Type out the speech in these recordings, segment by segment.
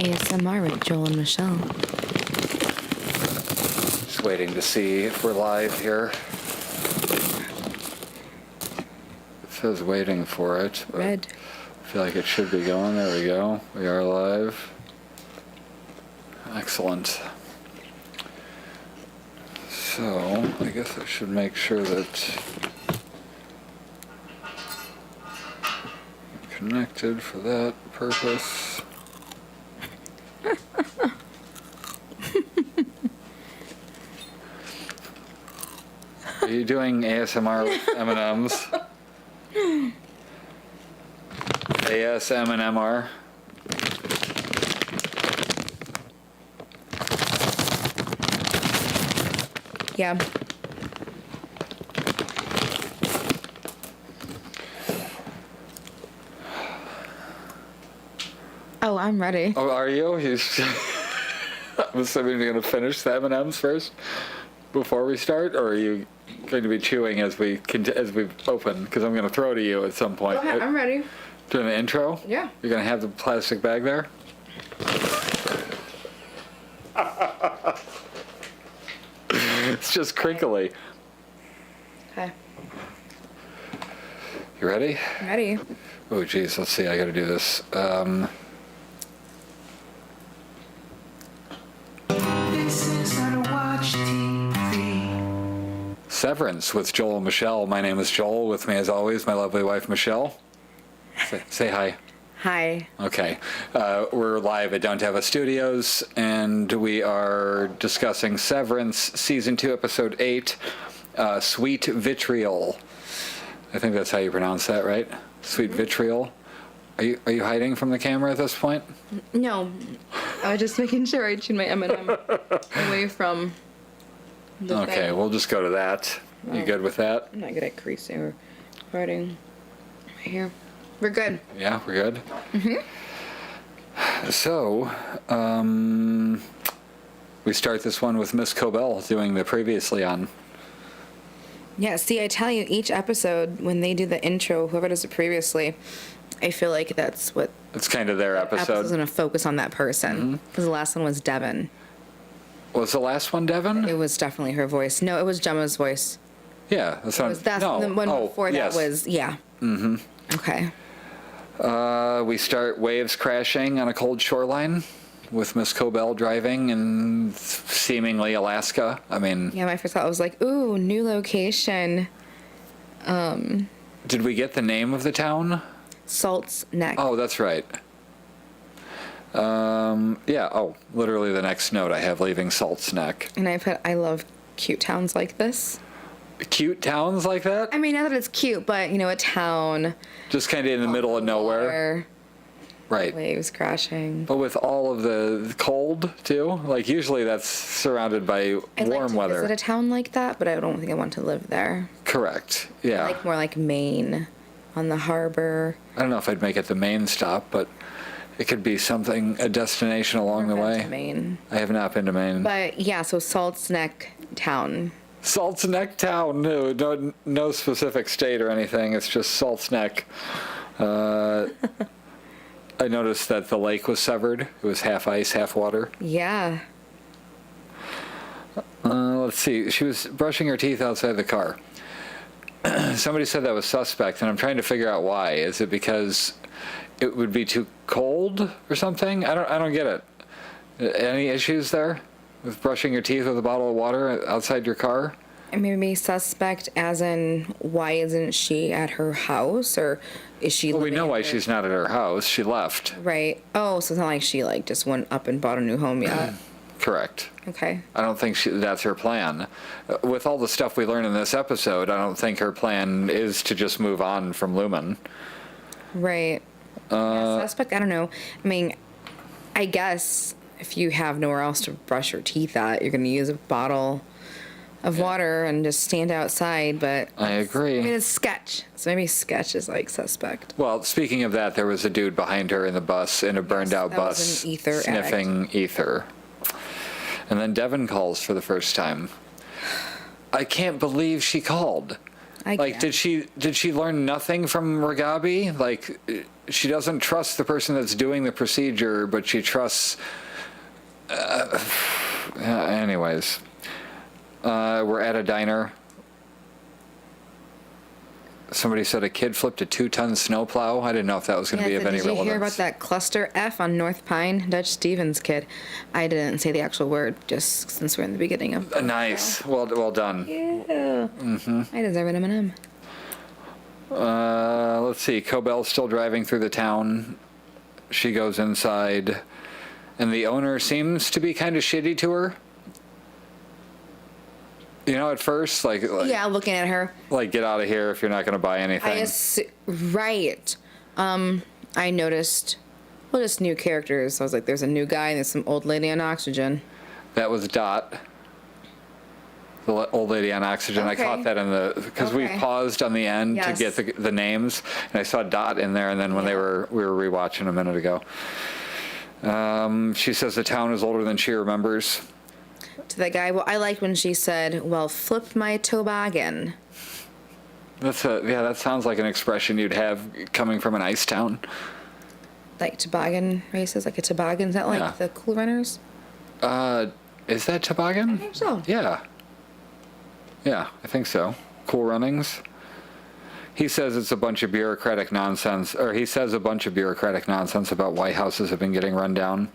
ASMR with Joel and Michelle. Just waiting to see if we're live here. It says waiting for it. Red. I feel like it should be going. There we go. We are live. Excellent. So, I guess I should make sure that I'm connected for that purpose. Are you doing ASMR with M&Ms? ASMR? Yeah. Oh, I'm ready. Oh, are you? I'm assuming you're going to finish the M&Ms first before we start, or are you going to be chewing as we open? Because I'm going to throw to you at some point. Go ahead, I'm ready. Doing the intro? Yeah. You're going to have the plastic bag there? It's just crinkly. Okay. You ready? I'm ready. Oh, geez. Let's see. I got to do this. Severance with Joel and Michelle. My name is Joel. With me, as always, my lovely wife, Michelle. Say hi. Hi. Okay. We're live at Don't Have a Studios, and we are discussing Severance, Season 2, Episode 8, Sweet Vitriol. I think that's how you pronounce that, right? Sweet Vitriol. Are you hiding from the camera at this point? No. I was just making sure I chewed my M&M away from the Okay, thing. we'll just go to that. You good with that? I'm not good at creasing or writing. Right here. We're good. Yeah, we're good? Mm-hmm. So, we start this one with Miss Cobell doing the previously on. Yeah, see, I tell you, each episode, when they do the intro, whoever does it previously, I feel like that's what It's kind of their episode's episode. going to focus on that person. Because the last one was Devin. Was the last one Devin? It was definitely her voice. No, it was Gemma's voice. Yeah, that's what That's no. the one before that yes. was, yeah. Mm-hmm. Okay. We start waves crashing on a cold shoreline with Miss Cobell driving in seemingly Alaska. I mean, Yeah, my first thought was like, ooh, new location. did we get the name of the town? Salt's Neck. Oh, that's right. Yeah, oh, literally the next note I have leaving Salt's Neck. And I put, I love cute towns like this. Cute towns like that? I mean, not that it's cute, but, you know, a town. Just kind of in the middle of nowhere. Water, Right. waves crashing. But with all of the cold, too? Like, usually that's surrounded by I'd warm like to weather. visit a town like that, but I don't think I want to live there. Correct. Yeah. Like more like Maine, on the harbor. I don't know if I'd make it the main stop, but it could be something, a destination along the Never been way. to Maine. I have not been to Maine. But yeah, so Salt's Neck town. Salt's Neck Town. No specific state or anything. It's just Salt's Neck. I noticed that the lake was severed. It was half ice, half water. Yeah. Let's see. She was brushing her teeth outside the car. Somebody said that was suspect, and I'm trying to figure out why. Is it because it would be too cold or something? I don't get it. Any issues there with brushing your teeth with a bottle of water outside your car? And maybe suspect as in, why isn't she at her house? Or is she Well, we living know at why her- she's not at her house. She left. Right. Oh, so it's not like she like just went up and bought a new home yet. Correct. Okay. I don't think that's her plan. With all the stuff we learned in this episode, I don't think her plan is to just move on from Lumen. Right. Yeah, suspect, I don't know. I mean, I guess if you have nowhere else to brush your teeth at, you're going to use a bottle of water and just stand outside, but... I agree. I mean, it's sketch. So maybe sketch is like suspect. Well, speaking of that, there was a dude behind her in the bus, in a burned-out that was bus, an ether sniffing ether. And then Devin calls for the first time. I can't believe she called. Like, did she learn nothing from Ragabi? Like, she doesn't trust the person that's doing the procedure, but she trusts. Anyways, we're at a diner. Somebody said a kid flipped a 2-ton snowplow. I didn't know if that was going to be of any relevance. Did you hear about that cluster F on North Pine? Dutch Stevens kid. I didn't say the actual word, just since we're in the beginning of. Nice. Well done. Yeah. I deserve an M&M. Let's see. Cobell's still driving through the town. She goes inside, and the owner seems to be kind of shitty to her. You know, at first, like yeah, looking at her. Like, get out of here if you're not going to buy anything. Right. I noticed, well, just new characters. I was like, there's a new guy and there's some old lady on oxygen. That was Dot, the old lady on oxygen. Okay. I caught that because we paused on the end to get the names, and I saw Dot in there. And then when we were rewatching a minute ago, she says the town is older than she remembers. To that guy, well, I liked when she said, well, flip my toboggan. That sounds like an expression you'd have coming from an ice town. Like toboggan races, like a toboggan. Is that like the Cool Runners? Is that toboggan? I think so. Yeah, I think so. Cool Runnings. He says it's a bunch of bureaucratic nonsense, or he says a bunch of bureaucratic nonsense about why houses have been getting run down.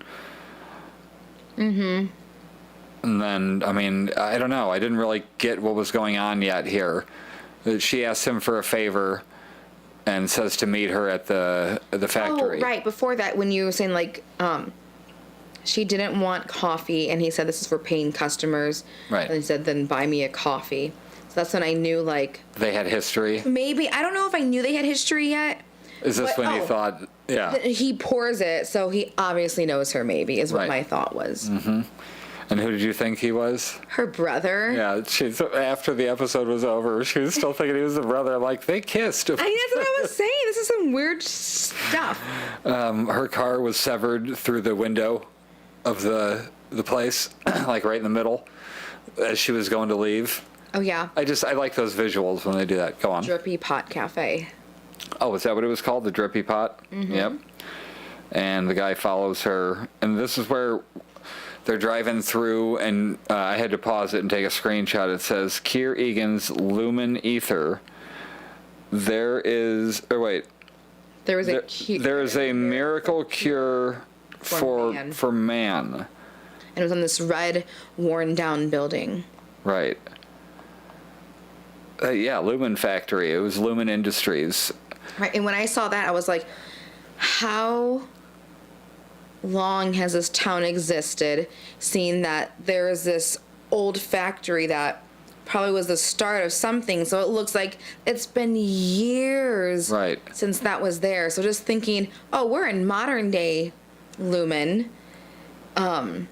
Mm-hmm. And then, I mean, I don't know. I didn't really get what was going on yet here. She asks him for a favor and says to meet her at the factory. Oh, right. Before that, when you were saying, like, she didn't want coffee, and he said this is for paying customers. Right. And he said, then buy me a coffee. So that's when I knew, like... They had history? Maybe. I don't know if I knew they had history yet. Is this when you thought... Yeah. He pours it, so he obviously knows her, maybe, is what my thought was. Mm-hmm. And who did you think he was? Her brother. Yeah, after the episode was over, she was still thinking he was the brother. I'm like, they kissed. That's what I was saying. This is some weird stuff. Her car was severed through the window of the place, like right in the middle, as she was going to leave. Oh, yeah. I like those visuals when they do that. Go on. Drippy Pot Cafe. Oh, is that what it was called? The Drippy Pot? Mm-hmm. Yep. And the guy follows her. And this is where... They're driving through, and I had to pause it and take a screenshot. It says, Keir Egan's Lumen Ether. There is a miracle cure for man. And it was on this red, worn-down building. Right. Lumen Factory. It was Lumen Industries. Right, and when I saw that, I was like, how... long has this town existed, seeing that there is this old factory that probably was the start of something, so it looks like it's been years since that was there. So just thinking, oh, we're in modern day Lumen. Right,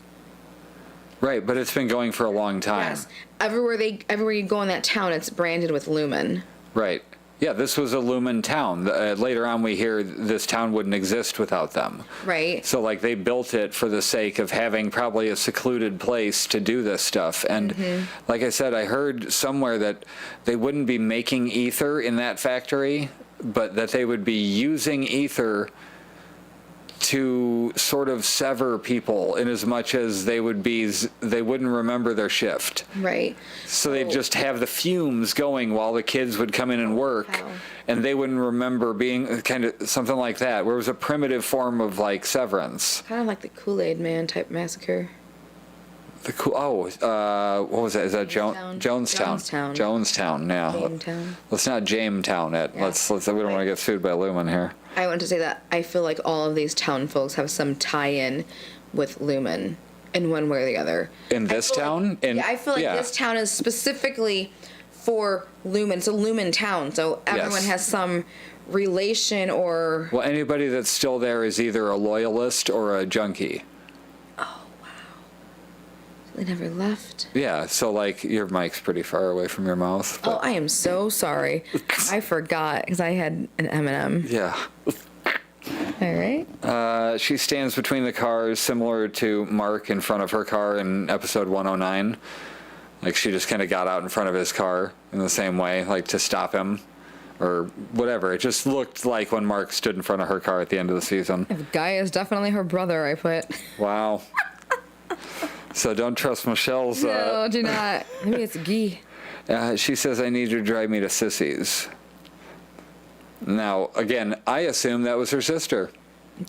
but it's been going for a long time. Yes. Everywhere you go in that town, it's branded with Lumen. Right. Yeah, this was a Lumen town. Later on, we hear this town wouldn't exist without them. Right. So, like, they built it for the sake of having probably a secluded place to do this stuff. And like I said, I heard somewhere that they wouldn't be making ether in that factory, but that they would be using ether to sort of sever people in as much as they wouldn't remember their shift. Right. So they'd just have the fumes going while the kids would come in and work, and they wouldn't remember being kind of something like that, where it was a primitive form of like Severance. Kind of like the Kool-Aid Man type massacre. What was that? Is that Jonestown? Jonestown. Yeah. Jametown. Let's not Jametown it. Yeah. Let's. We don't want to get sued by Lumen here. I want to say that I feel like all of these town folks have some tie-in with Lumen in one way or the other. In this town? I feel like this town is specifically for Lumen. It's a Lumen town, so everyone has some relation or... Well, anybody that's still there is either a loyalist or a junkie. Oh, wow. So they never left? Yeah, so like your mic's pretty far away from your mouth. But... Oh, I am so sorry. I forgot because I had an M&M. Yeah. All right. She stands between the cars, similar to Mark in front of her car in episode 109. Like she just kind of got out in front of his car in the same way, like to stop him or whatever. It just looked like when Mark stood in front of her car at the end of the season. The guy is definitely her brother, I put. Wow. So don't trust Michelle's. No, do not. Maybe it's Guy. She says, I need you to drive me to Sissy's. Now, again, I assume that was her sister.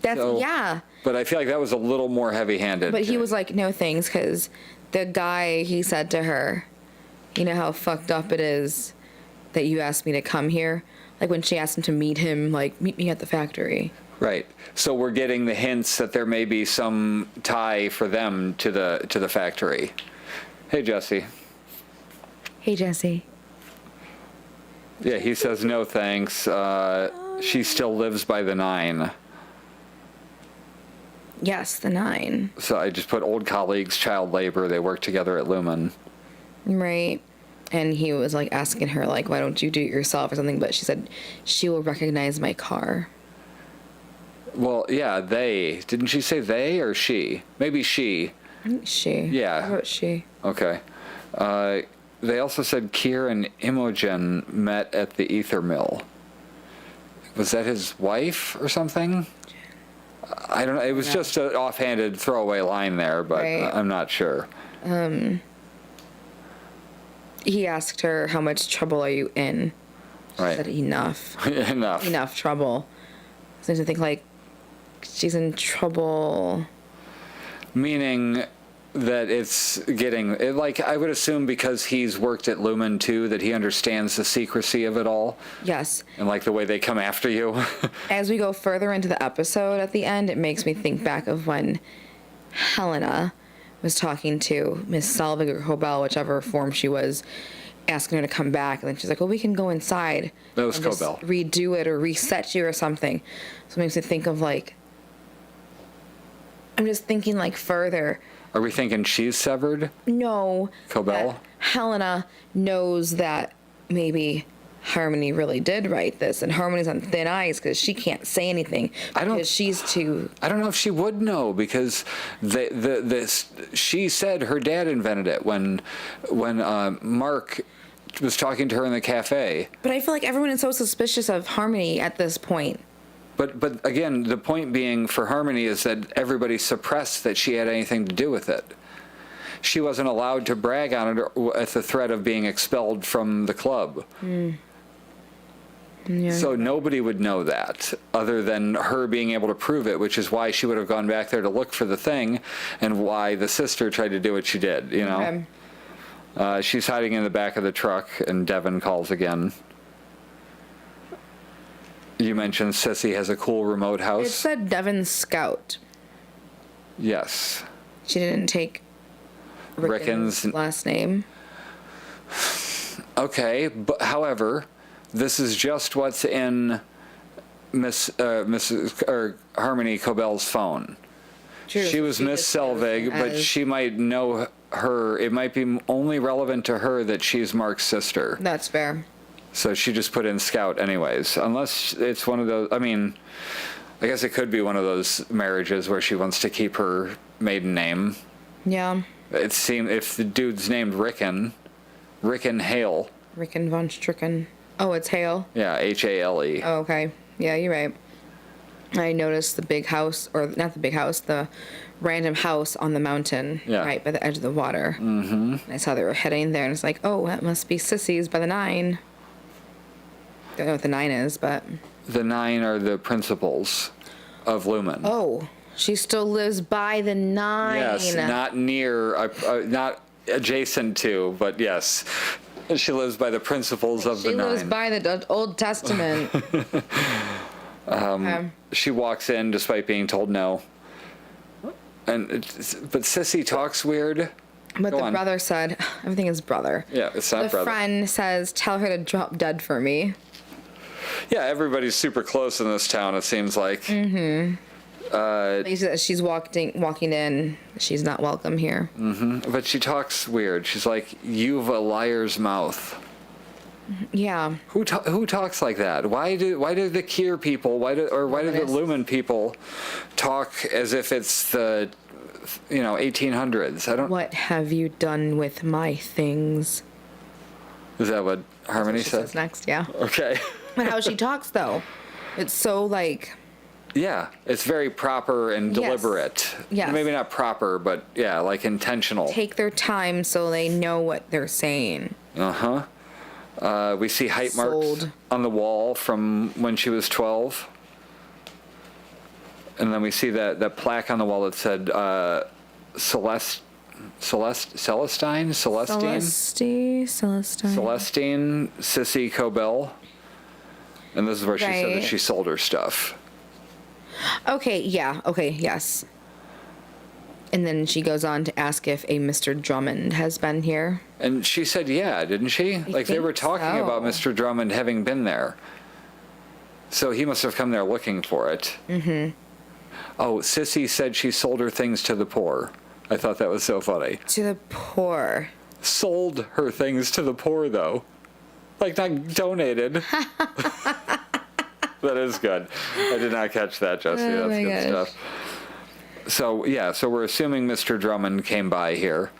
That's, So- yeah. But I feel like that was a little more heavy-handed. But he was like, no thanks, because the guy, he said to her, you know how fucked up it is that you asked me to come here? Like when she asked him to meet him, like, meet me at the factory. Right. So we're getting the hints that there may be some tie for them to the factory. Hey, Jesse. Hey, Jesse. Yeah, he says no thanks. She still lives by the 9. Yes, the 9. So I just put old colleagues, child labor. They work together at Lumen. Right. And he was like asking her, like, why don't you do it yourself or something? But she said she will recognize my car. Well, yeah, they. Didn't she say they or she? Maybe she. I think she. Yeah. How about she? Okay. They also said Kier and Imogen met at the ether mill. Was that his wife or something? I don't know. It was just an offhanded throwaway line there, but Right. I'm not sure. He asked her, how much trouble are you in? She Right. said, enough. Enough. Enough trouble. So I think, like, she's in trouble. Meaning that it's getting, like, I would assume because he's worked at Lumen too, that he understands the secrecy of it all. Yes. And like the way they come after you. As we go further into the episode at the end, it makes me think back of when Helena was talking to Miss Selvig or Cobell, whichever form she was, asking her to come back. And then she's like, well, we can go inside. That was and just Cobell. redo it or reset you or something. So it makes me think of, like, I'm just thinking, like, further. Are we thinking she's severed? No. Cobell? that Helena knows that maybe Harmony really did write this, and Harmony's on thin ice because she can't say anything because she's too. I don't know if she would know because she said her dad invented it when Mark was talking to her in the cafe. But I feel like everyone is so suspicious of Harmony at this point. But again, the point being for Harmony is that everybody suppressed that she had anything to do with it. She wasn't allowed to brag on it at the threat of being expelled from the club. Yeah. So nobody would know that other than her being able to prove it, which is why she would have gone back there to look for the thing and why the sister tried to do what she did, you know? She's hiding in the back of the truck and Devin calls again. You mentioned Sissy has a cool remote house. It said Devin Scout. Yes. She didn't take Ricken's last name. Okay, but however, this is just what's in Mrs. or Harmony Cobell's phone. True. She was Miss Selvig, but she might know her. It might be only relevant to her that she's Mark's sister. That's fair. So she just put in Scout anyways, unless it's one of those. I mean, I guess it could be one of those marriages where she wants to keep her maiden name. Yeah. It seemed if the dude's named Ricken Hale. Ricken von Stricken. Oh, it's Hale? Yeah, Hale. Oh, okay. Yeah, you're right. I noticed the big house, or not the big house, the random house on the mountain, right by the edge of the water. Mm-hmm. I saw they were heading there, and it's like, oh, that must be Sissy's by the 9. Don't know what the 9 is, but... The 9 are the principals of Lumen. Oh, she still lives by the 9. Yes, not near, not adjacent to, but yes. She lives by the principles of the 9. She lives by the Old Testament. She walks in despite being told no. But Sissy talks weird. But the brother said, everything is brother. Yeah, it's not brother. The friend says, tell her to drop dead for me. Yeah, everybody's super close in this town, it seems like. Mm-hmm. She's walking in. She's not welcome here. Mm-hmm. But she talks weird. She's like, you've a liar's mouth. Yeah. Who talks like that? Why do the Kier people, why do the Lumen people talk as if it's the 1800s. I don't. What have you done with my things? Is that what Harmony She said? says next, yeah. Okay. But how she talks, though, it's so like, Yeah, it's very proper and Yes. deliberate. Yes. Maybe not proper, but yeah, like intentional. take their time so they know what they're saying. We see height marks Sold. on the wall from when she was 12. And then we see that plaque on the wall that said Celestine? Celestine. Celestine Sissy Cobell. And this is where she said that Right. she sold her stuff. Okay, yeah, okay, yes. And then she goes on to ask if a Mr. Drummond has been here. And she said, yeah, didn't she? Like they were think talking so. about Mr. Drummond having been there. So he must have come there looking for it. Mm-hmm. Oh, Sissy said she sold her things to the poor. I thought that was so funny. To the poor. Sold her things to the poor, though. Like, not donated. That is good. I did not catch that, Jesse. Oh That's my good gosh. stuff. So, yeah, so we're assuming Mr. Drummond came by here.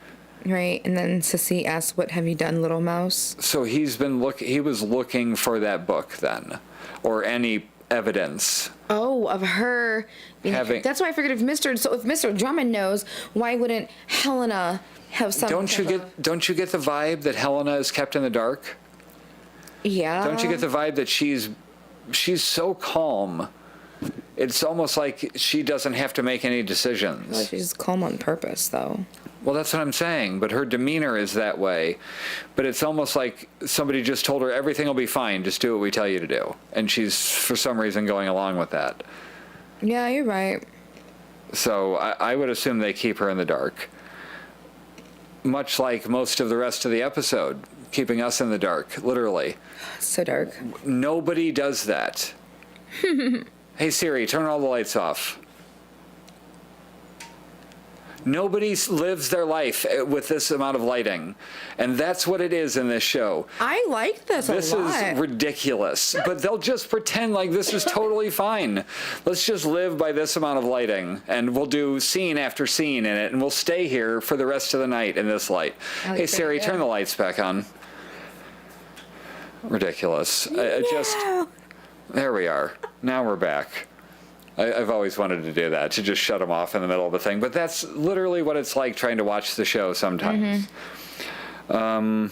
Right, and then Sissy asks, "What have you done, little mouse?" So he was looking for that book then, or any evidence. Oh, of her. Having- That's why I figured if Mr. Drummond knows, why wouldn't Helena have some? Don't you get the vibe that Helena is kept in the dark? Yeah. Don't you get the vibe that she's so calm? It's almost like she doesn't have to make any Well, decisions. she's calm on purpose, though. Well, that's what I'm saying, but her demeanor is that way. But it's almost like somebody just told her everything will be fine, just do what we tell you to do. And she's, for some reason, going along with that. Yeah, you're right. So I would assume they keep her in the dark. Much like most of the rest of the episode, keeping us in the dark, literally. It's so dark. Nobody does that. Hey Siri, turn all the lights off. Nobody lives their life with this amount of lighting. And that's what it is in this show. I like this a This lot. is ridiculous. But they'll just pretend like this is totally fine. Let's just live by this amount of lighting. And we'll do scene after scene in it. And we'll stay here for the rest of the night in this light. I like Hey that, Siri, yeah. turn the lights back on. Ridiculous. There we are. Now we're back. I've always wanted to do that, to just shut them off in the middle of a thing. But that's literally what it's like trying to watch the show sometimes. Drummond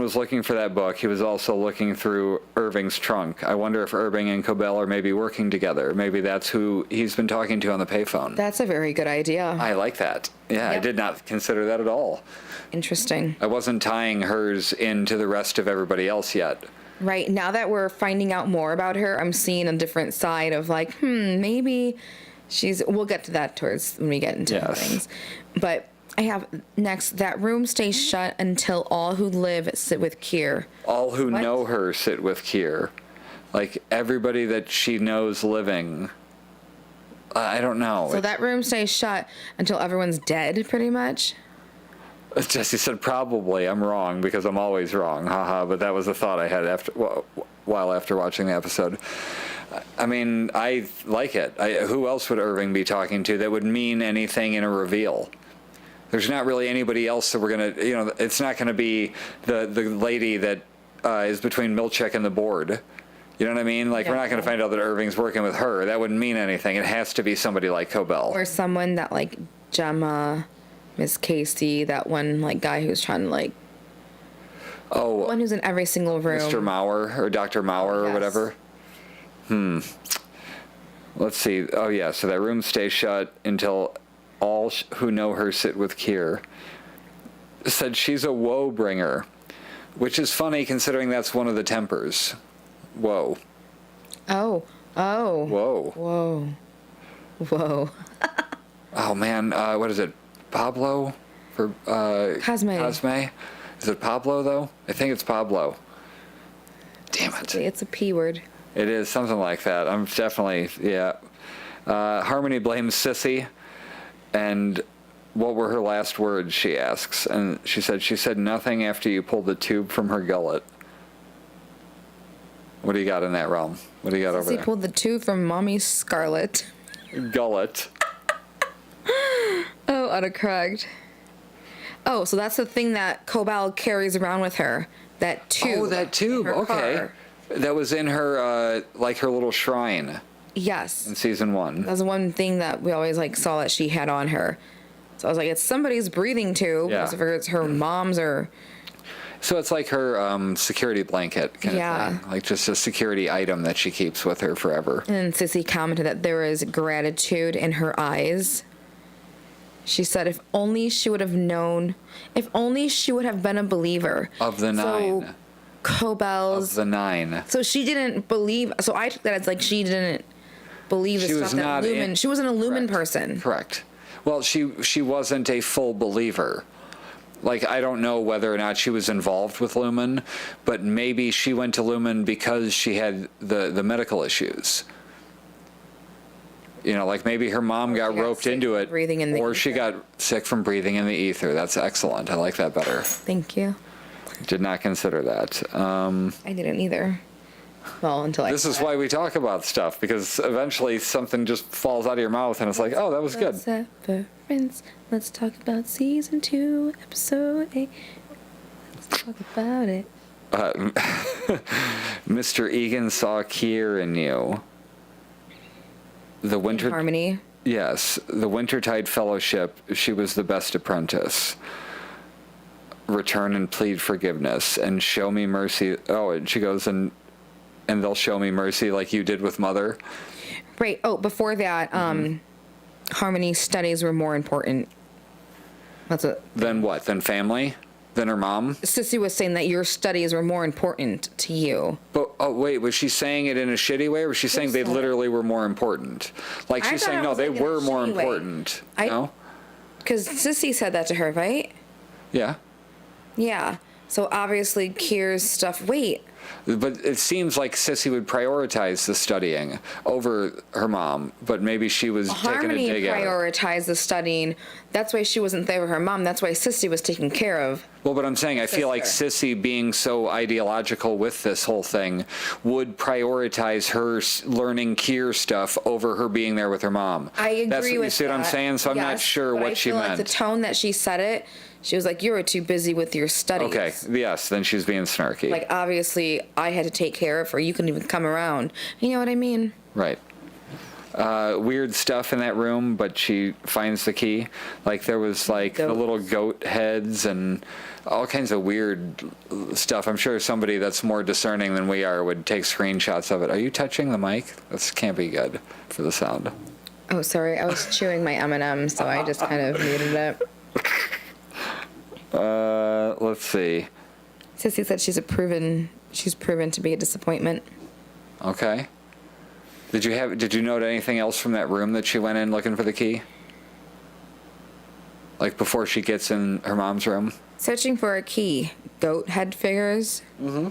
was looking for that book. He was also looking through Irving's trunk. I wonder if Irving and Cobell are maybe working together. Maybe that's who he's been talking to on the payphone. That's a very good idea. I like that. Yeah, I Yep. did not consider that at all. Interesting. I wasn't tying hers into the rest of everybody else yet. Right, now that we're finding out more about her, I'm seeing a different side of like, maybe we'll get to that towards when we get into Yes. things. But I have next, that room stays shut until all who live sit with Kier. All who What? know her sit with Kier. Like everybody that she knows living. I don't know. So that room stays shut until everyone's dead, pretty much. Jesse said probably. I'm wrong because I'm always wrong. Haha. But that was the thought I had while after watching the episode. I mean, I like it. Who else would Irving be talking to that would mean anything in a reveal? There's not really anybody else that we're going to, it's not going to be the lady that is between Milchek and the board. You know what I mean? Like, Yeah. we're not going to find out that Irving's working with her. That wouldn't mean anything. It has to be somebody like Cobell. Or someone that like Gemma, Miss Casey, that one like guy who's trying to like, one who's in every single room. Mr. Maurer or Dr. Maurer or Yes. whatever. Let's see. Oh, yeah. So that room stays shut until all who know her sit with Kier. Said she's a woe bringer, which is funny considering that's one of the tempers. Whoa. Oh. Whoa. Whoa. Oh, man. What is it? Pablo? For Cosme. Cosme? Is it Pablo, though? I think it's Pablo. Damn it. It's a P word. It is something like that. I'm definitely, yeah. Harmony blames Sissy, and what were her last words, she asks. And she said nothing after you pulled the tube from her gullet. What do you got in that realm? What do you got over He there? pulled the tube from Mommy Scarlet. Gullet. Oh, autocorrect. Oh, so that's the thing that Cobell carries around with her. That tube. Oh, that tube. in her Okay. car. That was in her, like her little shrine Yes. in season 1. That's the one thing that we always like saw that she had on her. So I was like, it's somebody's breathing tube. Yeah. So if it's her mom's or... So it's like her security blanket kind of thing. Like just a security item that she keeps with her forever. And Sissy commented that there is gratitude in her eyes. She said if only she would have known, if only she would have been a believer. Of the 9. So Cobell's... Of the 9. So she didn't believe... So I took that as like she didn't believe the She stuff was that not Lumen... She wasn't a Lumen Correct. person. Correct. Well, she wasn't a full believer. Like, I don't know whether or not she was involved with Lumen, but maybe she went to Lumen because she had the medical issues. You know, like maybe her mom got got roped sick into from it, breathing in the or she ether. got sick from breathing in the ether. That's excellent. I like that better. Thank you. Did not consider that. I didn't either. Well, until I... This is why we talk about stuff, because eventually something just falls out of your mouth and it's like, oh, that was good. Severance. Let's talk about season 2, episode 8. Let's talk about it. Mr. Egan saw Kier in you. The winter... Harmony. Yes, the Wintertide Fellowship, she was the best apprentice. Return and plead forgiveness and show me mercy. Oh, and she goes and they'll show me mercy like you did with Mother. Right. Oh, before that, Harmony's studies were more important. That's what Then what? Then family? Then her mom? Sissy was saying, that your studies were more important to you. But, oh, wait, was she saying it in a shitty way, or was she saying they so. literally were more important? Like, I she's thought saying, it no, was they like in a were more shitty way. important. I- No? Because Sissy said that to her, right? Yeah. Yeah. So obviously Kier's stuff... Wait. But it seems like Sissy would prioritize the studying over her mom, but maybe she was taking a Harmony dig at her. prioritized the studying. That's why she wasn't there with her mom. That's why Sissy was taken care of. Well, but I'm saying I feel like Sissy, being so ideological with this whole thing, would prioritize her learning Kier stuff over her being there with her mom. I agree That's what, with you see that. what I'm saying? So I'm not Yes, sure but what I she feel meant. like the tone that she said it, she was like, you were too busy with your studies. Okay, yes, then she's being snarky. Like, obviously, I had to take care of her. You couldn't even come around. You know what I mean? Right. Weird stuff in that room, but she finds the key. Like, there was, like, the Goats. little goat heads and all kinds of weird stuff. I'm sure somebody that's more discerning than we are would take screenshots of it. Are you touching the mic? This can't be good for the sound. Oh, sorry. I was chewing my M&M, so I just kind of muted it. Let's see. Sissy said she's proven to be a disappointment. Okay. Did you note anything else from that room that she went in looking for the key? Like before she gets in her mom's room? Searching for a key. Goat head figures. Mm-hmm.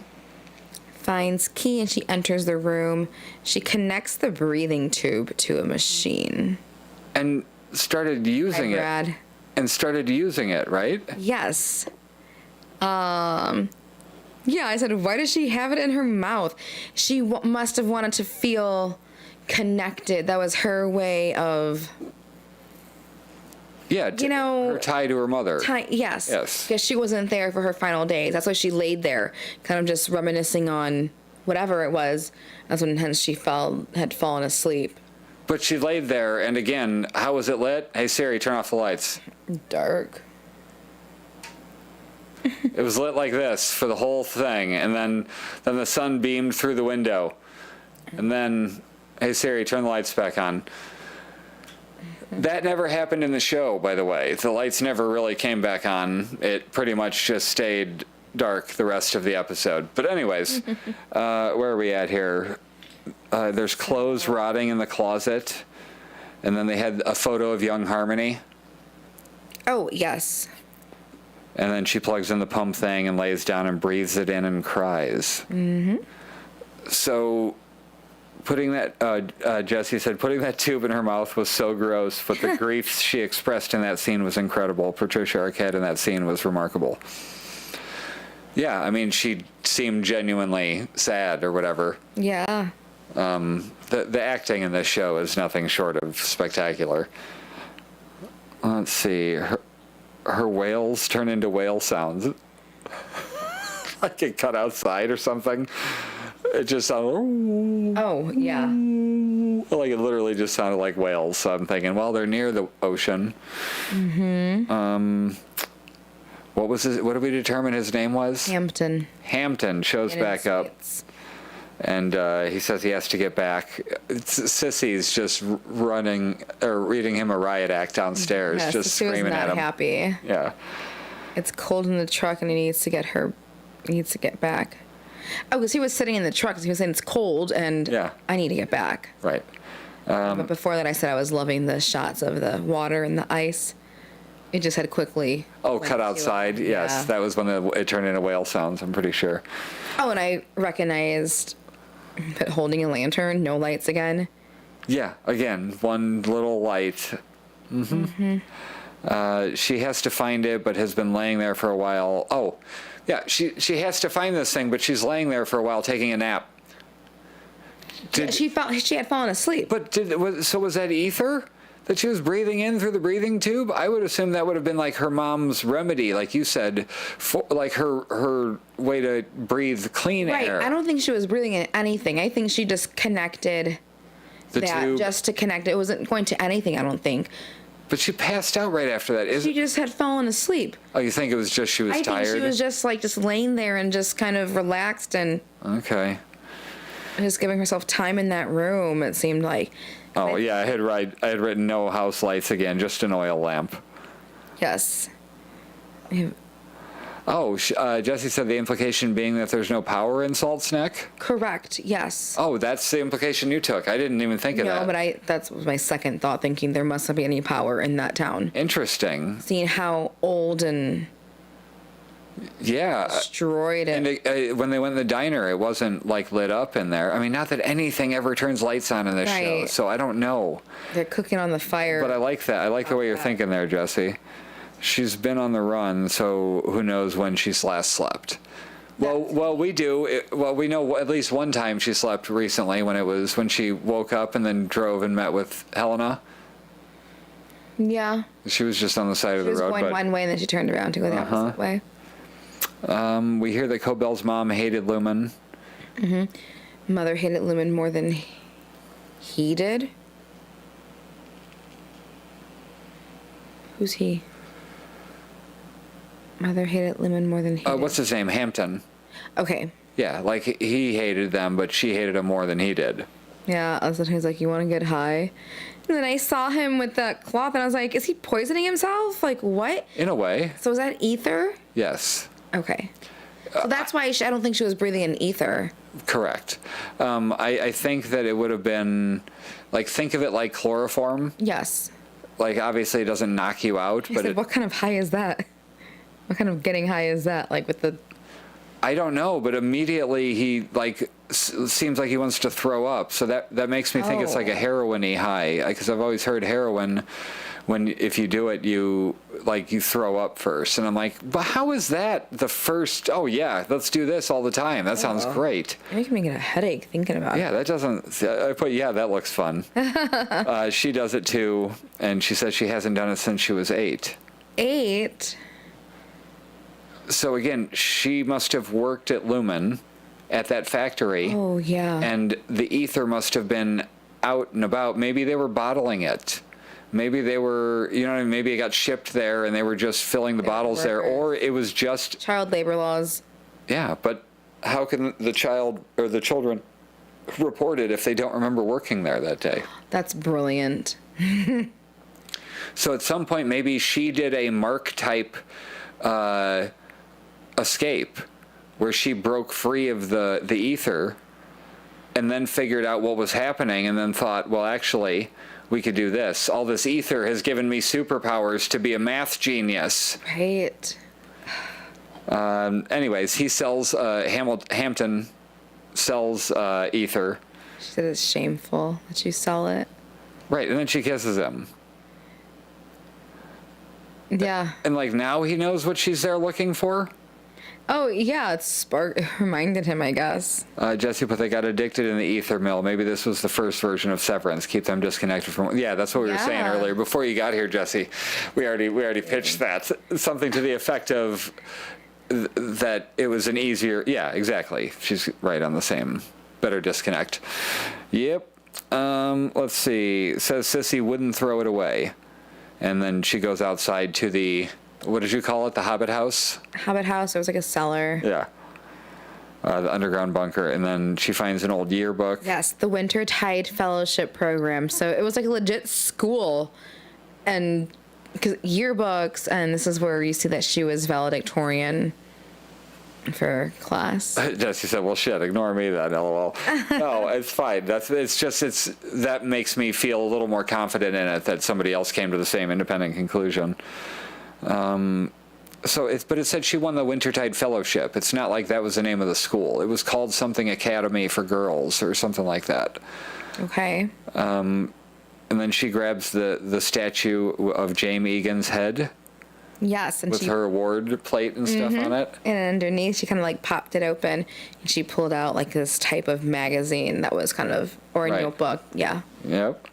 Finds key and she enters the room. She connects the breathing tube to a machine. And started using Hi, it. Brad. And started using it, right? Yes. Yeah, I said, why does she have it in her mouth? She must have wanted to feel connected. That was her way of... Yeah, You know, her tie to her mother. Yes. Yes. Because she wasn't there for her final days. That's why she laid there, kind of just reminiscing on whatever it was. That's when hence she had fallen asleep. But she laid there, and again, how was it lit? Hey Siri, turn off the lights. Dark. It was lit like this for the whole thing, and then the sun beamed through the window. And then, hey Siri, turn the lights back on. That never happened in the show, by the way. The lights never really came back on. It pretty much just stayed dark the rest of the episode. But anyways, where are we at here? There's clothes rotting in the closet, and then they had a photo of young Harmony. Oh, yes. And then she plugs in the pump thing and lays down and breathes it in and cries. Mm-hmm. So putting that, Jesse said, putting that tube in her mouth was so gross, but the grief she expressed in that scene was incredible. Patricia Arquette in that scene was remarkable. Yeah, I mean, she seemed genuinely sad or whatever. Yeah. The acting in this show is nothing short of spectacular. let's see, her wails turn into whale sounds. Like it cut outside or something. It just sounded, Oh, yeah. like it literally just sounded like whales. So I'm thinking, well, they're near the ocean. What was what did we determine his name was? Hampton. Hampton shows United back up. States. And he says he has to get back. Sissy's just running or reading him a riot act downstairs, Yes, just she was screaming not at him. happy. Yeah. It's cold in the truck, and he needs to get back. Oh, because he was sitting in the truck, 'cause he was saying it's cold, and Yeah. I need to get back. Right. But before that, I said I was loving the shots of the water and the ice. It just had quickly. Oh, went cut to- outside. Yes, yeah. that was when it turned into whale sounds. I'm pretty sure. Oh, and I recognized, but holding a lantern, no lights again. Yeah. Again, one little light. She has to find it, but has been laying there for a while. Oh, yeah. She has to find this thing, but she's laying there for a while taking a nap. She had fallen asleep. But was that ether that she was breathing in through the breathing tube? I would assume that would have been like her mom's remedy, like you said, for like her way to breathe clean Right. air. I don't think she was breathing in anything. I think she just connected The that tube. just to connect. It wasn't going to anything, I don't think. But she passed out right after that. She just had fallen asleep. Oh, you think it was just she was I tired? think she was just laying there and just kind of relaxed and Okay. just giving herself time in that room, it seemed like. Oh yeah, I had written no house lights again, just an oil lamp. Yes. Oh, Jesse said the implication being that there's no power in Salt's Neck. Correct. Yes. Oh, that's the implication you took. I didn't even think of that. No, but that was my second thought, thinking there must not be any power in that town. Interesting. Seeing how old and Yeah. destroyed And it. when they went in the diner, it wasn't like lit up in there. I mean, not that anything ever turns lights on in this show, Right. so I don't know. They're cooking on the fire. But I like that. I like the way you're thinking there, Jesse. She's been on the run, so who knows when she's last slept. Well, we do. We know at least one time she slept recently when she woke up and then drove and met with Helena. Yeah. She was just on the side of She the was road. going But one way and then she turned around to go the opposite way. we hear that Cobell's mom hated Lumen. Mother hated Lumen more than he did. Who's he? Mother hated Lumen more than he did. What's his name? Hampton. Okay. Yeah, like he hated them, but she hated him more than he did. Yeah, I was sometimes like, you want to get high? And then I saw him with that cloth and I was like, is he poisoning himself? Like, what? In a way, So is that ether? yes. Okay. So that's why I don't think she was breathing in ether. Correct. I think that it would have been, like, think of it like chloroform. Yes. Like, obviously it doesn't knock you out, I but said, what kind of high is that? What kind of getting high is that? Like with the... I don't know, but immediately he, like, seems like he wants to throw up. So that makes me think it's like a Oh. heroin-y high. Because I've always heard heroin, if you do it, you throw up first. And I'm like, but how is that the first? Oh, yeah, let's do this all the time. That sounds great. You're making me get a headache thinking about it. Yeah, that doesn't. I put, yeah, that looks fun. She does it too, and she says she hasn't done it since she was 8. 8? So again, she must have worked at Lumen, at that factory, Oh, yeah. and the ether must have been out and about. Maybe they were bottling it. Maybe they were, you know what I mean? Maybe it got shipped there, and they were just filling the bottles there, or it was just. Child labor laws. Yeah, but how can the child or the children report it if they don't remember working there that day? That's brilliant. So at some point, maybe she did a Mark type escape where she broke free of the ether and then figured out what was happening and then thought, well, actually, we could do this. All this ether has given me superpowers to be a math genius. Right. Anyways, he sells, Hampton sells ether. She said it's shameful that you sell it. Right, and then she kisses him. Yeah. And like now he knows what she's there looking for? Oh, yeah, it reminded him, I guess. Jesse put they got addicted in the ether mill. Maybe this was the first version of Severance. Keep them disconnected from. Yeah, that's what we were saying earlier. Before you got here, Jesse, we already pitched that. Something to the effect of that it was an easier. Yeah, exactly. She's right on the same. Better disconnect. Yep. Let's see. It says Sissy wouldn't throw it away. And then she goes outside to the, what did you call it? The Hobbit house? Hobbit house. It was like a cellar. Yeah. The underground bunker. And then she finds an old yearbook. Yes, the Wintertide Fellowship Program. So it was like a legit school. And because yearbooks, and this is where you see that she was valedictorian for class. Jesse said, well, shit, ignore me then, lol. No, it's fine. That makes me feel a little more confident in it that somebody else came to the same independent conclusion. But it said she won the Wintertide Fellowship. It's not like that was the name of the school. It was called something Academy for Girls or something like that. Okay. And then she grabs the statue of Jamie Egan's head. Yes, and with her award plate and stuff on it. And underneath, she kind of like popped it open, and she pulled out like this type of magazine that was kind of, or a notebook. Yeah. Yep.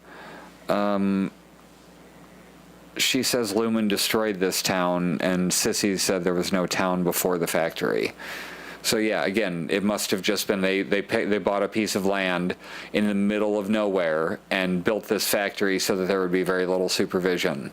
She says Lumen destroyed this town, and Sissy said there was no town before the factory. So yeah, again, it must have just been they bought a piece of land in the middle of nowhere and built this factory so that there would be very little supervision,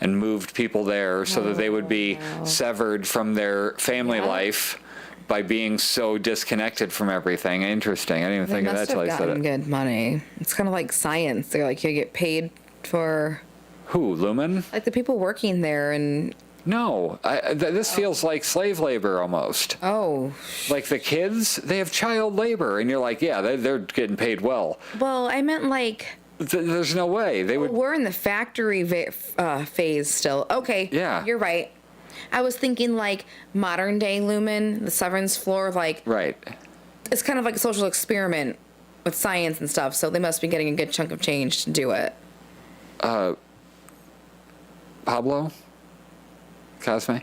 and moved people there so that they would be severed from their family life by being so disconnected from everything. Interesting. I didn't even think of that till I said it. Good money. It's kind of like science. They're like, you get paid for. Who, Lumen? Like the people working there and. No, this feels like slave labor almost. Oh. Like the kids, they have child labor, and you're like, yeah, they're getting paid well. Well, I meant like. There's no way they would. We're in the factory phase still. Okay. Yeah. You're right. I was thinking like modern day Lumen, the Severance floor, like. Right. It's kind of like a social experiment with science and stuff, so they must be getting a good chunk of change to do it. Pablo? Cosme?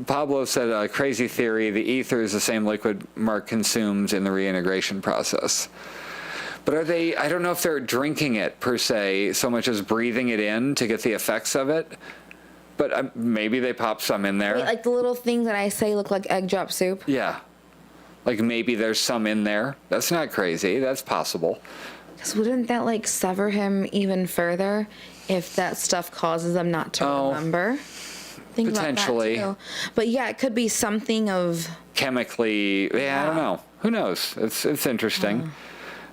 Pablo said, crazy theory, the ether is the same liquid Mark consumes in the reintegration process. But I don't know if they're drinking it per se, so much as breathing it in to get the effects of it. But maybe they pop some in there. Wait, like the little things that I say look like egg drop soup? Yeah. Like maybe there's some in there. That's not crazy. That's possible. Because wouldn't that like sever him even further if that stuff causes them not to remember? Think potentially. About that too. But yeah, it could be something of chemically. Yeah, I don't know. Who knows? It's interesting.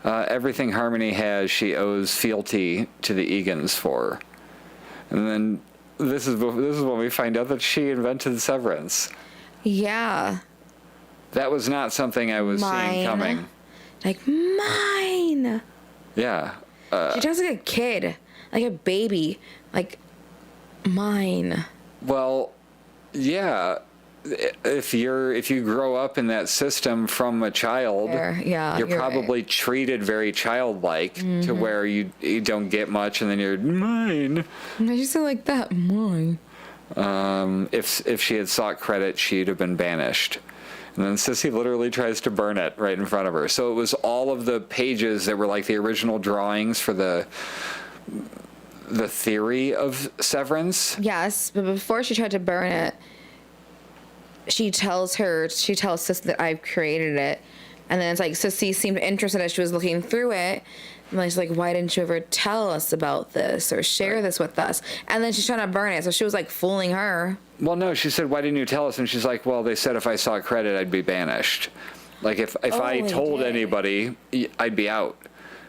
Everything Harmony has, she owes fealty to the Egans for. And then this is when we find out that she invented Severance. Yeah. That was not something I was seeing coming. Like mine. Yeah. She talks like a kid, like a baby, like mine. Well, yeah. If you grow up in that system from a child, you're probably treated very childlike to where you don't get much, and then you're mine. You say like that, mine. If she had sought credit, she'd have been banished. And then Sissy literally tries to burn it right in front of her. So it was all of the pages that were like the original drawings for the theory of Severance. Yes, but before she tried to burn it, she tells Sissy that I've created it. And then it's like Sissy seemed interested as she was looking through it. And then she's like, why didn't you ever tell us about this or share this with us? And then she's trying to burn it. So she was like fooling her. Well, no, she said, why didn't you tell us? And she's like, well, they said if I saw credit, I'd be banished. Like if I told anybody, I'd be out.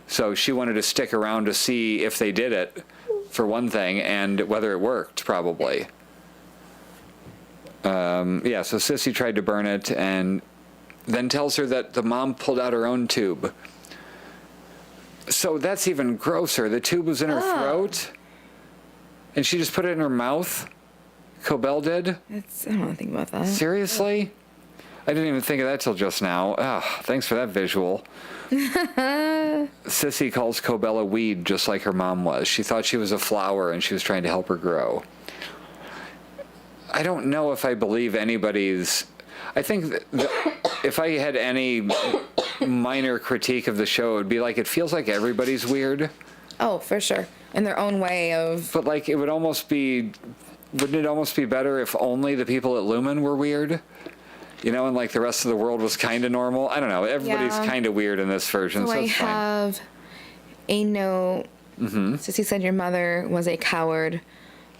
So she wanted to stick around to see if they did it, for one thing, and whether it worked, probably. Yeah, so Sissy tried to burn it and then tells her that the mom pulled out her own tube. So that's even grosser. The tube was in her throat, and she just put it in her mouth. Cobell did? I don't want to think about that. Seriously? I didn't even think of that till just now. Thanks for that visual. Sissy calls Cobell a weed just like her mom was. She thought she was a flower and she was trying to help her grow. I don't know if I believe anybody's... I think if I had any minor critique of the show, it would be like, it feels like everybody's weird. Oh, for sure. In their own way of... But like, wouldn't it almost be better if only the people at Lumen were weird? You know, and like the rest of the world was kind of normal? I don't know. Everybody's kind of weird in this version, so it's fine. I have a note. Sissy said your mother was a coward,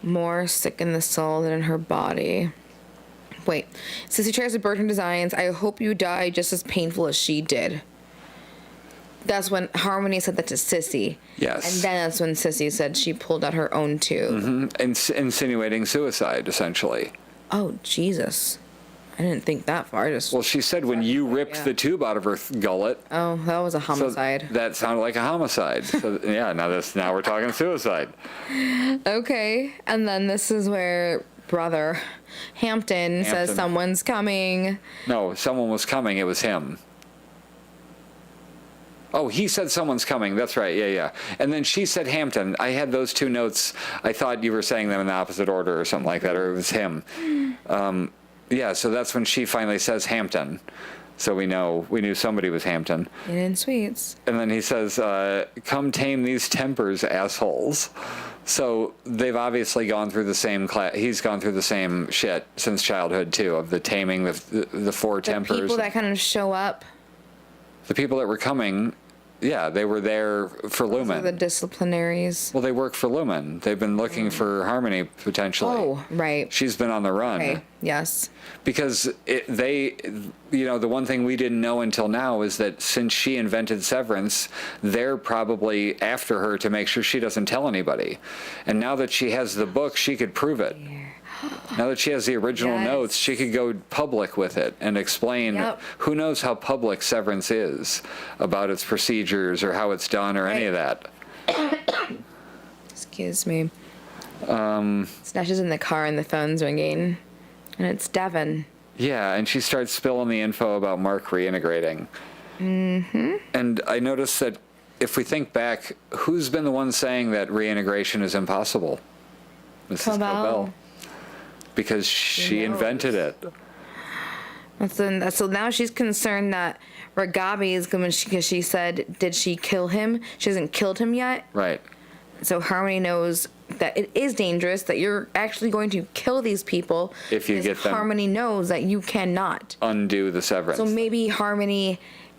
more sick in the soul than in her body. Wait. Sissy tries to burn her designs. I hope you die just as painful as she did. That's when Harmony said that to Sissy. Yes. And then that's when Sissy said she pulled out her own tube. Insinuating suicide, essentially. Oh, Jesus. I didn't think that far. Well, she said when you ripped the tube out of her gullet. Oh, that was a homicide. So that sounded like a homicide. So, yeah, now we're talking suicide. Okay. And then this is where Brother Hampton says someone's coming. No, someone was coming. It was him. Oh, he said someone's coming. That's right. Yeah. And then she said Hampton. I had those two notes. I thought you were saying them in the opposite order or something like that, or it was him. Yeah, so that's when she finally says Hampton. So we knew somebody was Hampton. In sweets. And then he says, come tame these tempers, assholes. So they've obviously gone through the same he's gone through the same shit since childhood, too, of the taming the four tempers. The people that kind of show up. The people that were coming, yeah, they were there for Lumen. The disciplinaries. Well, they work for Lumen. They've been looking for Harmony, potentially. Oh, right. She's been on the run. Okay, yes. Because the one thing we didn't know until now is that since she invented Severance, they're probably after her to make sure she doesn't tell anybody. And now that she has the book, she could prove it. Now that she has the original notes, she could go public with it and explain. Who knows how public Severance is about its procedures or how it's done or any of that. Excuse me. Snatches in the car and the phone's ringing. And it's Devin. Yeah, and she starts spilling the info about Mark reintegrating. And I noticed that if we think back, who's been the one saying that reintegration is impossible? Mrs. Cobell. Because she invented it. So now she's concerned that Ragabi is going to, because she said, did she kill him? She hasn't killed him yet. Right. So Harmony knows that it is dangerous, that you're actually going to kill these people. If you get them. Harmony knows that you cannot undo the Severance. So maybe Harmony...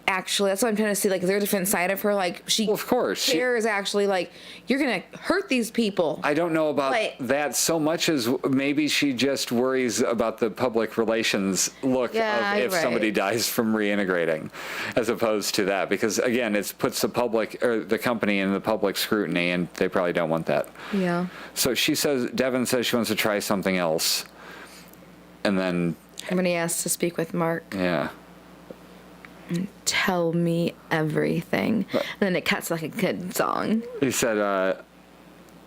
Actually, that's what I'm trying to see. Like, is there a different side of her? Like, she of course cares actually. Like, you're gonna hurt these people. I don't know about that so much as maybe she just worries about the public relations look of if somebody dies from reintegrating, as opposed to that. Because again, it puts the public or the company in the public scrutiny, and they probably don't want that. Yeah. So Devin says she wants to try something else, and then Harmony asks to speak with Mark. Yeah. Tell me everything. And then it cuts like a kid song. He said,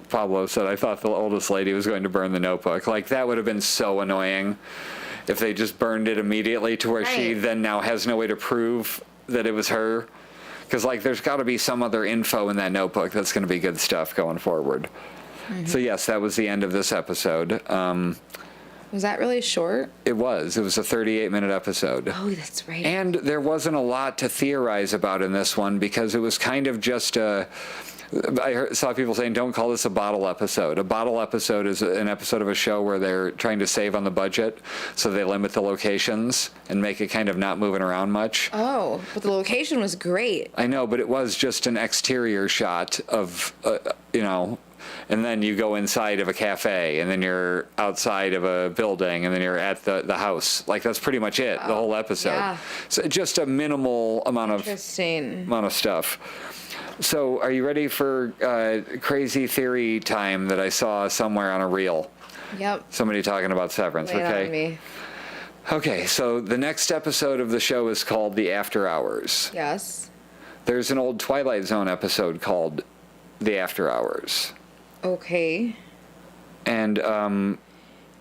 Pablo said, I thought the oldest lady was going to burn the notebook. Like, that would have been so annoying if they just burned it immediately to where she then now has no way to prove that it was her. Because, like, there's got to be some other info in that notebook that's going to be good stuff going forward. So, yes, that was the end of this episode. Was that really short? It was. It was a 38-minute episode. Oh, that's right. And there wasn't a lot to theorize about in this one because it was kind of just I saw people saying, don't call this a bottle episode. A bottle episode is an episode of a show where they're trying to save on the budget, so they limit the locations and make it kind of not moving around much. Oh, but the location was great. I know, but it was just an exterior shot of, and then you go inside of a cafe, and then you're outside of a building, and then you're at the house. Like, that's pretty much it, the whole episode. Yeah. So just a minimal amount of stuff. So are you ready for crazy theory time that I saw somewhere on a reel? Yep. Somebody talking about Severance, okay? On me. Okay, so the next episode of the show is called The After Hours. Yes. There's an old Twilight Zone episode called The After Hours. Okay. And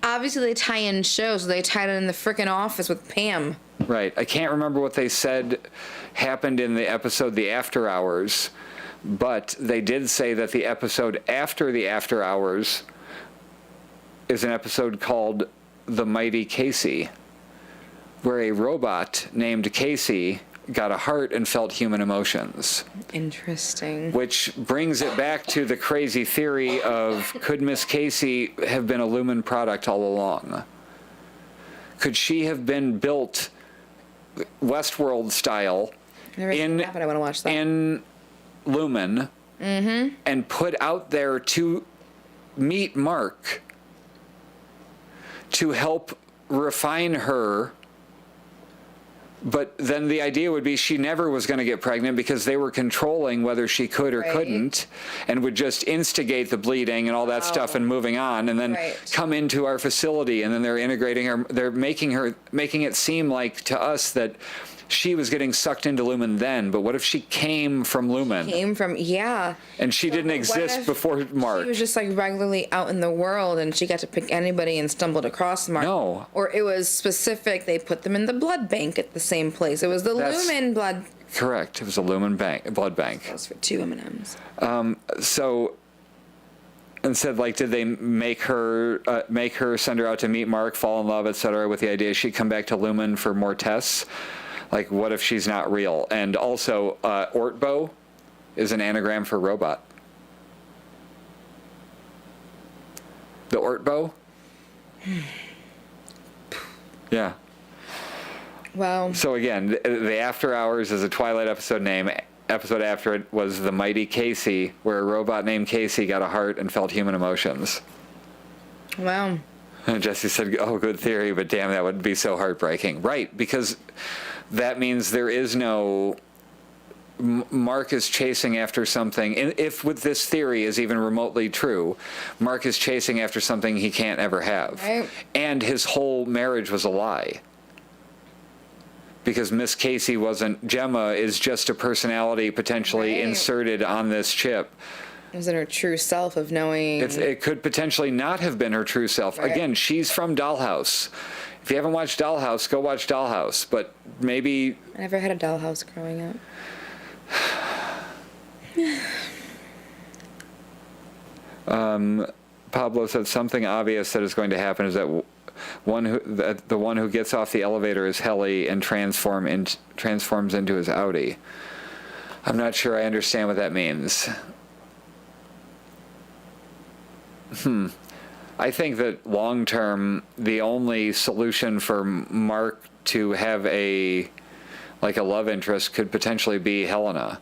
obviously they tie in shows, so they tied it in the frickin' Office with Pam. Right. I can't remember what they said happened in the episode The After Hours, but they did say that the episode after The After where a robot named Casey got a heart and felt human emotions. Interesting. Which brings it back to the crazy theory of, could Miss Casey have been a Lumen product all along? Could she have been built Westworld style I want to watch that. in Lumen and put out there to meet Mark to help refine her? But then the idea would be she never was going to get pregnant because they were controlling whether she could or couldn't, and would just instigate the bleeding and all that stuff and moving on, and then come into our facility, and then they're integrating her. They're making it seem like to us that she was getting sucked into Lumen then, but what if she came from Lumen? And she didn't exist before Mark. She was just like regularly out in the world and she got to pick anybody and stumbled across Mark. No. Or it was specific, they put them in the blood bank at the same place. It was the Lumen blood. Correct. It was a Lumen blood bank. That was for 2 M&Ms. So instead, like, did they make her send her out to meet Mark, fall in love, etc., with the idea she'd come back to Lumen for more tests? Like, what if she's not real? And also, Ortbo is an anagram for robot. The Ortbo? Yeah. Wow. So again, the After Hours is a Twilight episode name. Episode after it was The Mighty Casey, where a robot named Casey got a heart and felt human emotions. Wow. And Jesse said, oh, good theory, but damn, that would be so heartbreaking. Right, because that means there is no... Mark is chasing after something. If with this theory is even remotely true, Mark is chasing after something he can't ever have. Right. And his whole marriage was a lie. Because Miss Casey wasn't... Gemma is just a personality potentially inserted on this chip. It wasn't her true self of knowing... It could potentially not have been her true self. Right. Again, she's from Dollhouse. If you haven't watched Dollhouse, go watch Dollhouse. But maybe... I never had a dollhouse growing up. Pablo said something obvious that is going to happen is that the one who gets off the elevator is Helly and transforms into his Audi. I'm not sure I understand what that means. I think that long term, the only solution for Mark to have a love interest could potentially be Helena.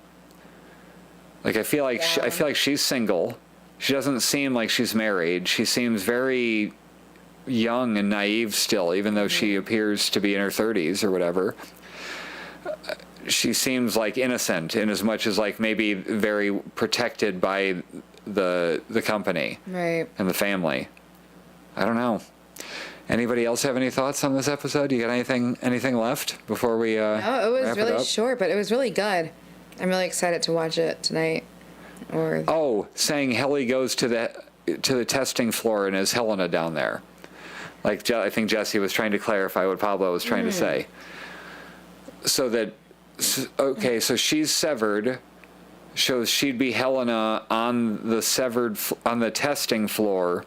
Like, I feel like she's single. She doesn't seem like she's married. She seems very young and naive still, even though she appears to be in her 30s or whatever. She seems like innocent in as much as like maybe very protected by the company and the family. I don't know. Anybody else have any thoughts on this episode? You got anything left before we No, it was wrap really it up? short, but it was really good. I'm really excited to watch it tonight. Saying Helly goes to the testing floor and is Helena down there. Like, I think Jesse was trying to clarify what Pablo was trying to say. So she's severed, shows she'd be Helena on the testing floor.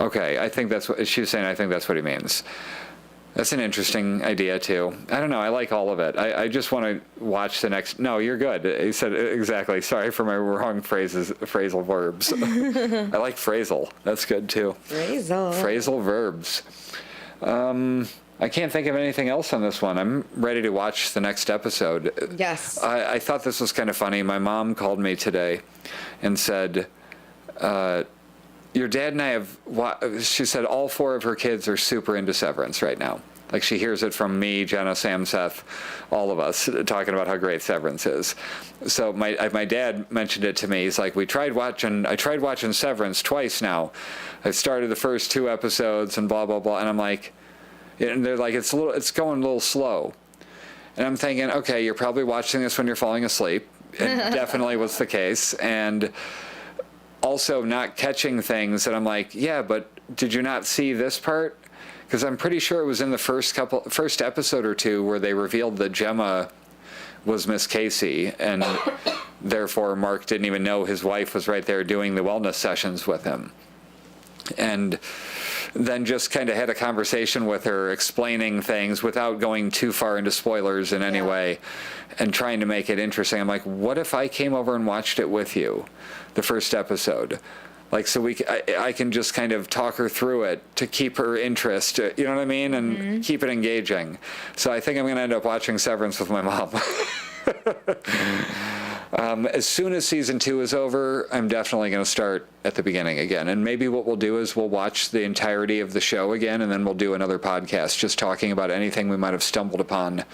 Okay, I think that's what she was saying. I think that's what he means. That's an interesting idea, too. I don't know. I like all of it. I just want to watch the next... No, you're good. He said exactly. Sorry for my wrong phrasal verbs. I like phrasal. That's good, too. Phrasal verbs. I can't think of anything else on this one. I'm ready to watch the next episode. Yes. I thought this was kind of funny. My mom called me today and said... your dad and I have, she said all 4 of her kids are super into Severance right now. Like, she hears it from me, Jenna, Sam, Seth, all of us talking about how great Severance is. So my dad mentioned it to me. He's like, I tried watching Severance twice now. I started the first 2 episodes and blah, blah, blah. And I'm like, and they're like, it's going a little slow. And I'm thinking, okay, you're probably watching this when you're falling asleep. It definitely was the case. And also not catching things that I'm like, yeah, but did you not see this part? Because I'm pretty sure it was in the first episode or 2 where they revealed that Gemma was Miss Casey, and therefore Mark didn't even know his wife was right there doing the wellness sessions with him. And then just kind of had a conversation with her, explaining things without going too far into spoilers in any way, and trying to make it interesting. I'm like, what if I came over and watched it with you, the first episode? Like, so I can just kind of talk her through it to keep her interest, you know what I mean? And keep it engaging. So I think I'm going to end up watching Severance with my mom. As soon as season 2 is over, I'm definitely going to start at the beginning again. And maybe what we'll do is we'll watch the entirety of the show again, and then we'll do another podcast just talking about anything we might have stumbled upon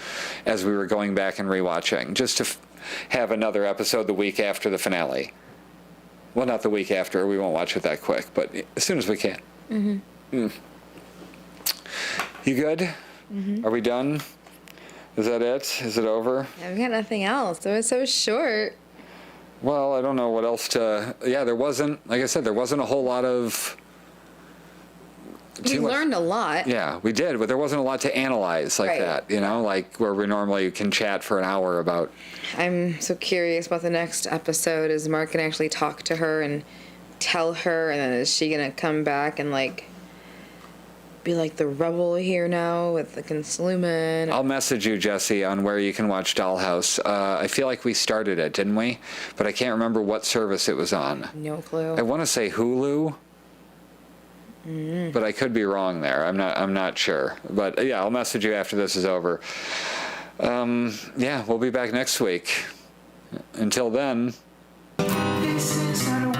as we were going back and rewatching, just to have another episode the week after the finale. Well, not the week after. We won't watch it that quick, but as soon as we can. Mm-hmm. You good? Mm-hmm. Are we done? Is that it? Is it over? I've got nothing else. It was so short. Well, I don't know what else to... Yeah, there wasn't... Like I said, there wasn't a whole lot of... We learned a lot. Yeah, we did, but there wasn't a lot to analyze like that, you know, like where we normally can chat for an hour about. I'm so curious about the next episode. Is Mark going to actually talk to her and tell her, and then is she going to come back and, like, be like the rebel here now with the Consuman? I'll message you, Jesse, on where you can watch Dollhouse. I feel like we started it, didn't we? But I can't remember what service it was on. No clue. I want to say Hulu. But I could be wrong there. I'm not sure. But yeah, I'll message you after this is over. Yeah, we'll be back next week. Until then. This is not